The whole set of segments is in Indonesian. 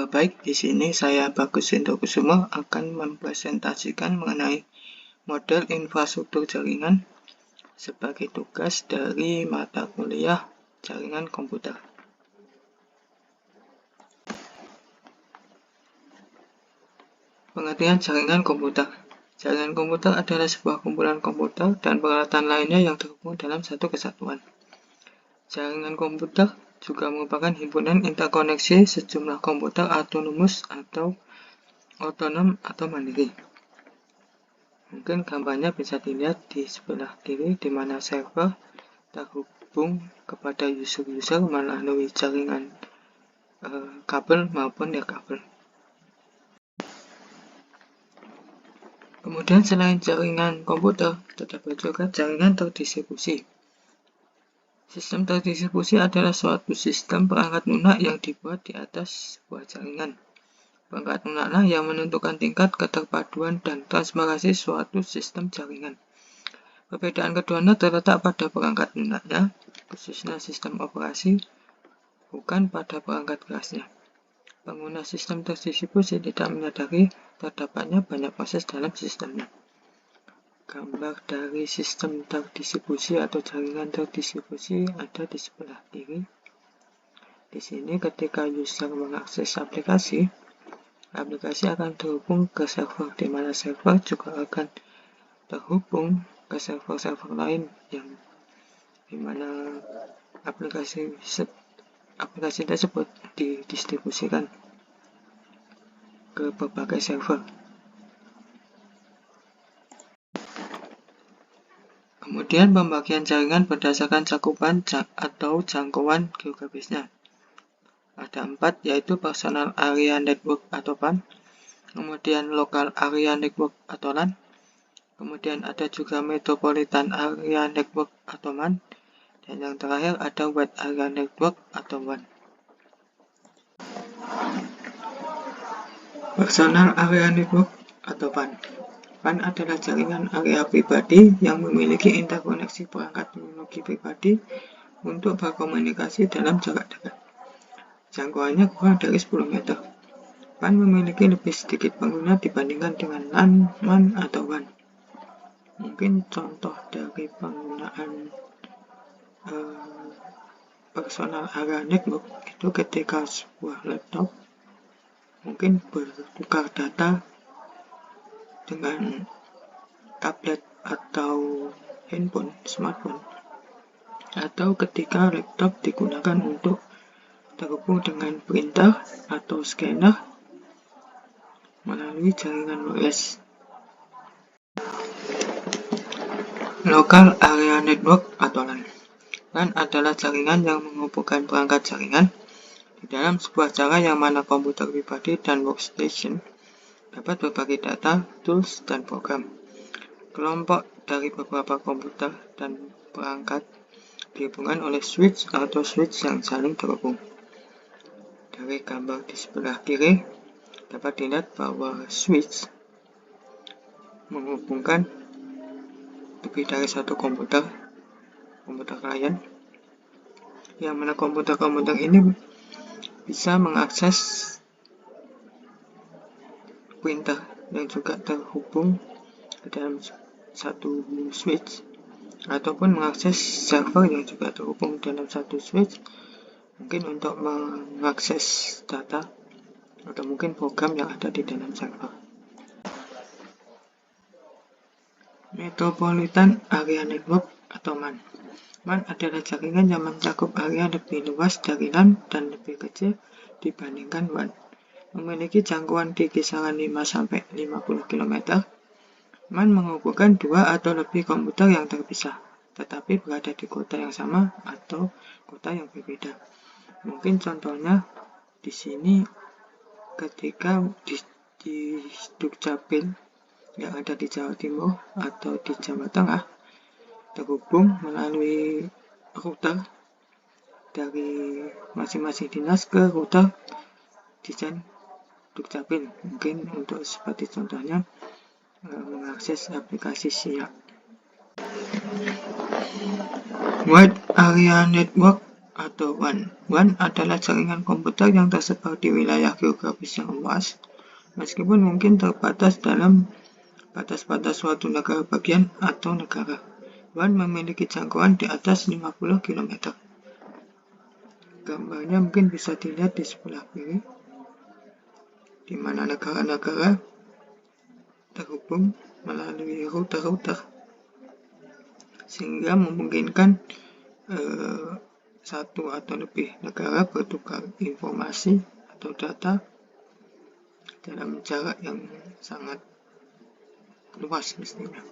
Baik, di sini saya Bagus Hendrokusumo akan mempresentasikan mengenai model infrastruktur jaringan sebagai tugas dari mata kuliah jaringan komputer. Pengertian jaringan komputer. Jaringan komputer adalah sebuah kumpulan komputer dan peralatan lainnya yang terhubung dalam satu kesatuan. Jaringan komputer juga merupakan himpunan interkoneksi sejumlah komputer autonomous atau otonom atau mandiri. Mungkin gambarnya bisa dilihat di sebelah kiri, di mana server terhubung kepada user-user melalui jaringan kabel maupun nirkabel. Kemudian selain jaringan komputer, terdapat juga jaringan terdistribusi. Sistem terdistribusi adalah suatu sistem perangkat lunak yang dibuat di atas sebuah jaringan. Perangkat lunaklah yang menentukan tingkat keterpaduan dan transparansi suatu sistem jaringan. Perbedaan keduanya terletak pada perangkat lunaknya, khususnya sistem operasi, bukan pada perangkat kerasnya. Pengguna sistem terdistribusi tidak menyadari terdapatnya banyak proses dalam sistemnya. Gambar dari sistem terdistribusi atau jaringan terdistribusi ada di sebelah kiri. Di sini ketika user mengakses aplikasi akan terhubung ke server, di mana server juga akan terhubung ke server-server lain yang dimana aplikasi tersebut didistribusikan ke berbagai server. Kemudian pembagian jaringan berdasarkan cakupan atau jangkauan geografisnya. Ada 4, yaitu Personal Area Network atau PAN, kemudian Local Area Network atau LAN, kemudian ada juga Metropolitan Area Network atau MAN, dan yang terakhir ada Wide Area Network atau WAN. Personal Area Network atau PAN. PAN adalah jaringan area pribadi yang memiliki interkoneksi perangkat teknologi pribadi untuk berkomunikasi dalam jarak dekat. Jangkauannya kurang dari 10 meter. PAN memiliki lebih sedikit pengguna dibandingkan dengan LAN, MAN, atau WAN. Mungkin contoh dari penggunaan Personal Area Network itu ketika sebuah laptop mungkin bertukar data dengan tablet atau handphone, smartphone, atau ketika laptop digunakan untuk terhubung dengan printer atau scanner melalui jaringan wireless. Local Area Network atau LAN. LAN adalah jaringan yang menghubungkan perangkat jaringan di dalam sebuah jaringan yang mana komputer pribadi dan workstation dapat berbagi data, tools, dan program. Kelompok dari beberapa komputer dan perangkat dihubungkan oleh switch atau switch yang saling terhubung. Dari gambar di sebelah kiri dapat dilihat bahwa switch menghubungkan lebih dari satu komputer klien, yang mana komputer ini bisa mengakses printer yang juga terhubung ke dalam satu switch, ataupun mengakses server yang juga terhubung dalam satu switch, mungkin untuk mengakses data atau mungkin program yang ada di dalam server. Metropolitan Area Network atau MAN. MAN adalah jaringan yang mencakup area lebih luas dari LAN dan lebih kecil dibandingkan WAN. Memiliki jangkauan di kisaran 5-50 km. MAN menghubungkan 2 atau lebih komputer yang terpisah, tetapi berada di kota yang sama atau kota yang berbeda. Mungkin contohnya di sini ketika di Dukcapil yang ada di Jawa Timur atau di Jawa Tengah terhubung melalui router dari masing-masing dinas ke router desain Dukcapil. Mungkin untuk seperti contohnya mengakses aplikasi SIA. Wide Area Network atau WAN. WAN adalah jaringan komputer yang tersebar di wilayah geografis yang luas, meskipun mungkin terbatas dalam batas-batas suatu negara bagian atau negara. WAN memiliki jangkauan di atas 50 km. Gambarnya mungkin bisa dilihat di sebelah kiri, di mana negara-negara terhubung melalui router-router, sehingga memungkinkan satu atau lebih negara bertukar informasi atau data dalam jarak yang sangat luas mestinya.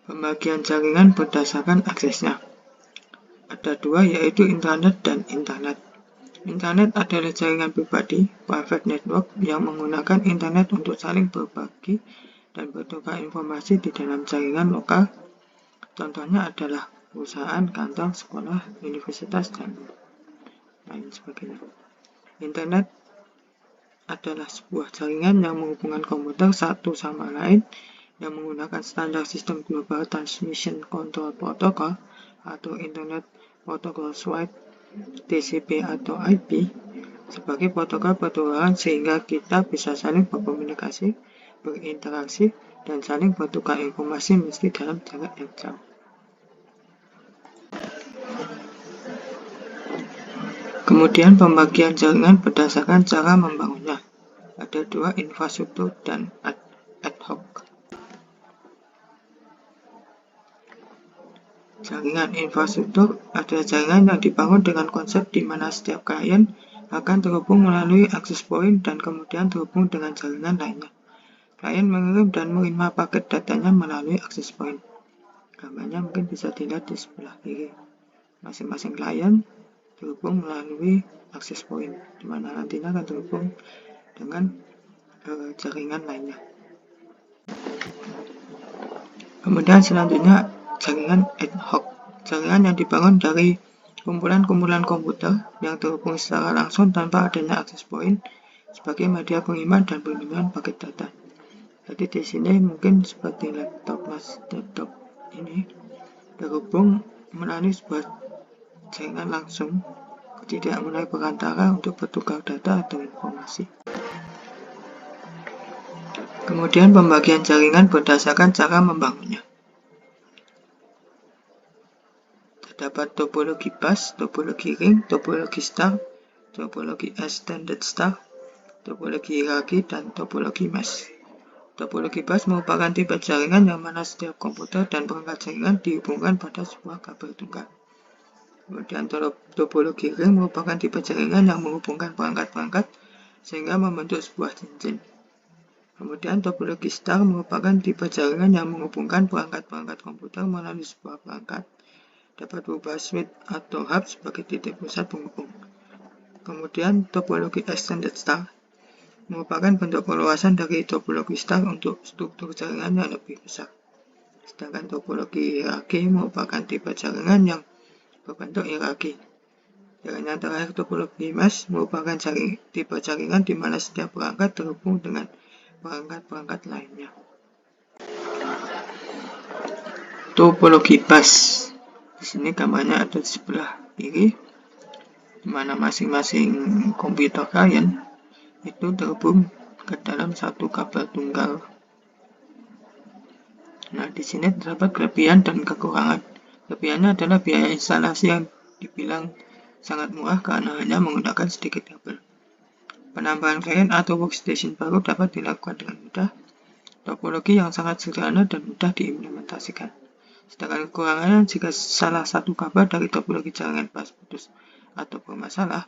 Pembagian jaringan berdasarkan aksesnya. Ada dua, yaitu internet dan internet. Internet adalah jaringan pribadi, private network, yang menggunakan internet untuk saling berbagi dan bertukar informasi di dalam jaringan lokal. Contohnya adalah perusahaan, kantor, sekolah, universitas, dan lain sebagainya. Internet adalah sebuah jaringan yang menghubungkan komputer satu sama lain yang menggunakan standar sistem Global Transmission Control Protocol atau Internet Protocol Suite TCP atau IP sebagai protokol pertukaran, sehingga kita bisa saling berkomunikasi, berinteraksi, dan saling bertukar informasi meski dalam jarak yang jauh. Kemudian pembagian jaringan berdasarkan cara membangunnya. Ada dua, infrastruktur dan ad hoc. Jaringan infrastruktur adalah jaringan yang dibangun dengan konsep di mana setiap klien akan terhubung melalui access point dan kemudian terhubung dengan jaringan lainnya. Klien mengirim dan menerima paket datanya melalui access point. Gambarnya mungkin bisa dilihat di sebelah kiri. Masing-masing klien terhubung melalui access point, di mana nantinya akan terhubung dengan jaringan lainnya. Kemudian selanjutnya jaringan ad hoc, jaringan yang dibangun dari kumpulan-kumpulan komputer yang terhubung secara langsung tanpa adanya access point sebagai media pengiriman dan penerimaan paket data. Jadi di sini mungkin seperti laptop ini terhubung melalui sebuah jaringan langsung, tidak melalui perantara untuk bertukar data atau informasi. Kemudian pembagian jaringan berdasarkan cara membangunnya. Terdapat topologi bus, topologi ring, topologi star, topologi extended star, topologi hierarki, dan topologi mesh. Topologi bus merupakan tipe jaringan yang mana setiap komputer dan perangkat jaringan dihubungkan pada sebuah kabel tunggal. Kemudian topologi ring merupakan tipe jaringan yang menghubungkan perangkat-perangkat sehingga membentuk sebuah cincin. Kemudian topologi star merupakan tipe jaringan yang menghubungkan perangkat-perangkat komputer melalui sebuah perangkat, dapat berupa switch atau hub sebagai titik pusat penghubung. Kemudian topologi extended star merupakan bentuk perluasan dari topologi star untuk struktur jaringan yang lebih besar. Sedangkan topologi hierarki merupakan tipe jaringan yang berbentuk hierarki. Jaringan terakhir topologi mesh merupakan tipe jaringan di mana setiap perangkat terhubung dengan perangkat-perangkat lainnya. Topologi bus. Di sini gambarnya ada di sebelah kiri, di mana masing-masing komputer klien itu terhubung ke dalam satu kabel tunggal. Nah, di sini terdapat kelebihan dan kekurangan. Kelebihannya adalah biaya instalasi yang dibilang sangat murah karena hanya menggunakan sedikit kabel. Penambahan klien atau workstation baru dapat dilakukan dengan mudah. Topologi yang sangat sederhana dan mudah diimplementasikan. Sedangkan kekurangannya, jika salah satu kabel dari topologi jaringan bus putus atau bermasalah,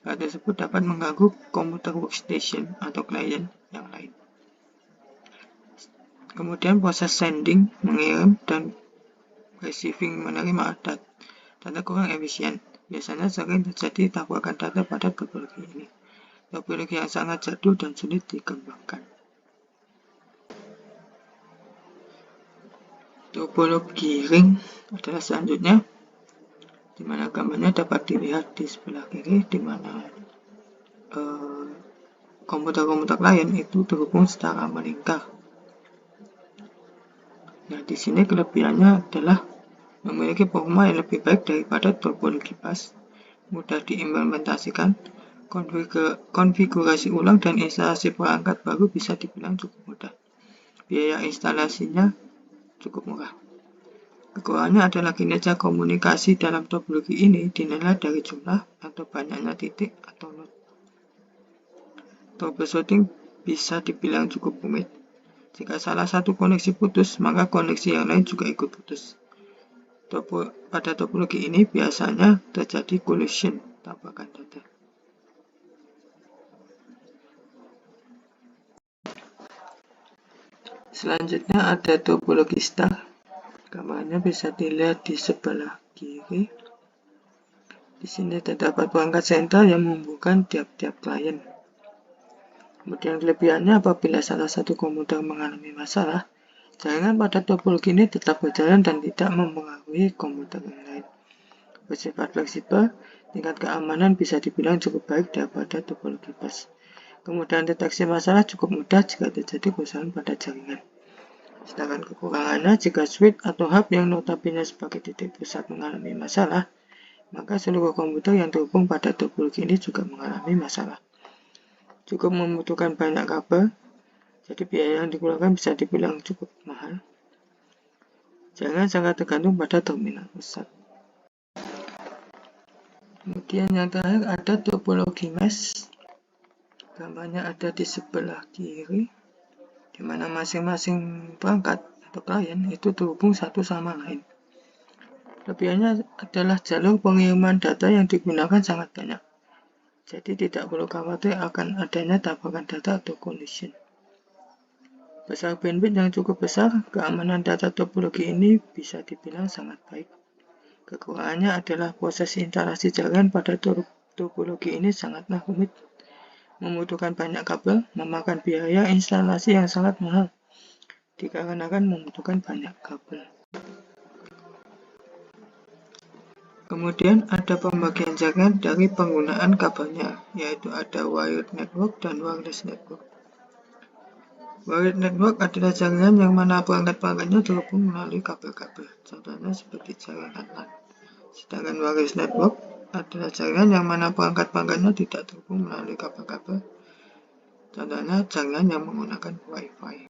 hal tersebut dapat mengganggu komputer workstation atau klien yang lain. Kemudian proses sending, mengirim, dan receiving menerima data kurang efisien. Biasanya sering terjadi tabrakan data pada topologi ini. Topologi yang sangat jadul dan sulit dikembangkan. Topologi ring adalah selanjutnya, di mana gambarnya dapat dilihat di sebelah kiri, di mana komputer-komputer lain itu terhubung secara melingkar. Nah, di sini kelebihannya adalah memiliki performa yang lebih baik daripada topologi pas, mudah diimplementasikan, konfigurasi ulang dan instalasi perangkat baru bisa dibilang cukup mudah. Biaya instalasinya cukup murah. Kekurangannya adalah kinerja komunikasi dalam topologi ini dinilai dari jumlah atau banyaknya titik atau node. Troubleshooting bisa dibilang cukup rumit. Jika salah satu koneksi putus, maka koneksi yang lain juga ikut putus. Pada topologi ini biasanya terjadi collision, tabrakan data. Selanjutnya ada topologi star. Gambarnya bisa dilihat di sebelah kiri. Di sini terdapat perangkat sentral yang menghubungkan tiap-tiap klien. Kemudian kelebihannya, apabila salah satu komputer mengalami masalah, jaringan pada topologi ini tetap berjalan dan tidak mempengaruhi komputer yang lain. Bersifat fleksibel, tingkat keamanan bisa dibilang cukup baik daripada topologi pas. Kemudian deteksi masalah cukup mudah jika terjadi kerusakan pada jaringan. Sedangkan kekurangannya, jika switch atau hub yang notabene sebagai titik pusat mengalami masalah, maka seluruh komputer yang terhubung pada topologi ini juga mengalami masalah. Cukup membutuhkan banyak kabel, jadi biaya yang dikeluarkan bisa dibilang cukup mahal. Jaringan sangat tergantung pada terminal pusat. Kemudian yang terakhir ada topologi mesh. Gambarnya ada di sebelah kiri, di mana masing-masing perangkat atau klien itu terhubung satu sama lain. Kelebihannya adalah jalur pengiriman data yang digunakan sangat banyak. Jadi tidak perlu khawatir akan adanya tabrakan data atau collision. Besar bandwidth yang cukup besar, keamanan data topologi ini bisa dibilang sangat baik. Kekurangannya adalah proses instalasi jaringan pada topologi ini sangatlah rumit, membutuhkan banyak kabel, memakan biaya instalasi yang sangat mahal, dikarenakan membutuhkan banyak kabel. Kemudian ada pembagian jaringan dari penggunaan kabelnya, yaitu ada wired network dan wireless network. Wired network adalah jaringan yang mana perangkat-perangkatnya terhubung melalui kabel-kabel, contohnya seperti jaringan LAN. Sedangkan wireless network adalah jaringan yang mana perangkat-perangkatnya tidak terhubung melalui kabel-kabel, contohnya jaringan yang menggunakan Wi-Fi.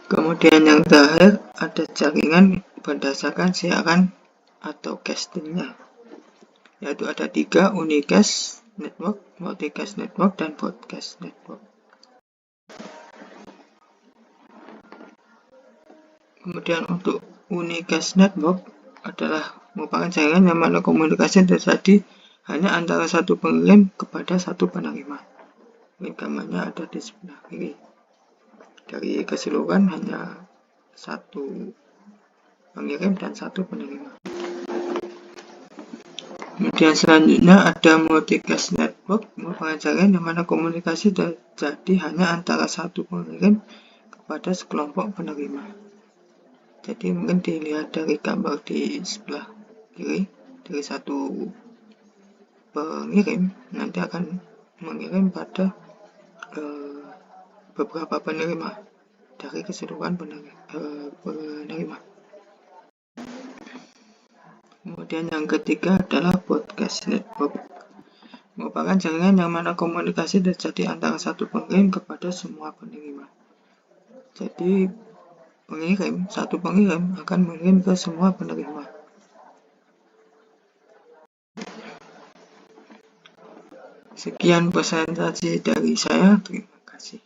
Kemudian yang terakhir ada jaringan berdasarkan siaran atau castingnya, yaitu ada 3: unicast network, multicast network, dan broadcast network. Kemudian untuk unicast network adalah merupakan jaringan yang mana komunikasi terjadi hanya antara satu pengirim kepada satu penerima. Ini gambarnya ada di sebelah kiri. Dari keseluruhan hanya satu pengirim dan satu penerima. Kemudian selanjutnya ada multicast network, merupakan jaringan yang mana komunikasi terjadi hanya antara satu pengirim kepada sekelompok penerima. Jadi mungkin dilihat dari gambar di sebelah kiri, dari satu pengirim nanti akan mengirim pada beberapa penerima dari keseluruhan penerima. Kemudian yang ketiga adalah broadcast network, merupakan jaringan yang mana komunikasi terjadi antara satu pengirim kepada semua penerima. Jadi satu pengirim akan mengirim ke semua penerima. Sekian presentasi dari saya, terima kasih.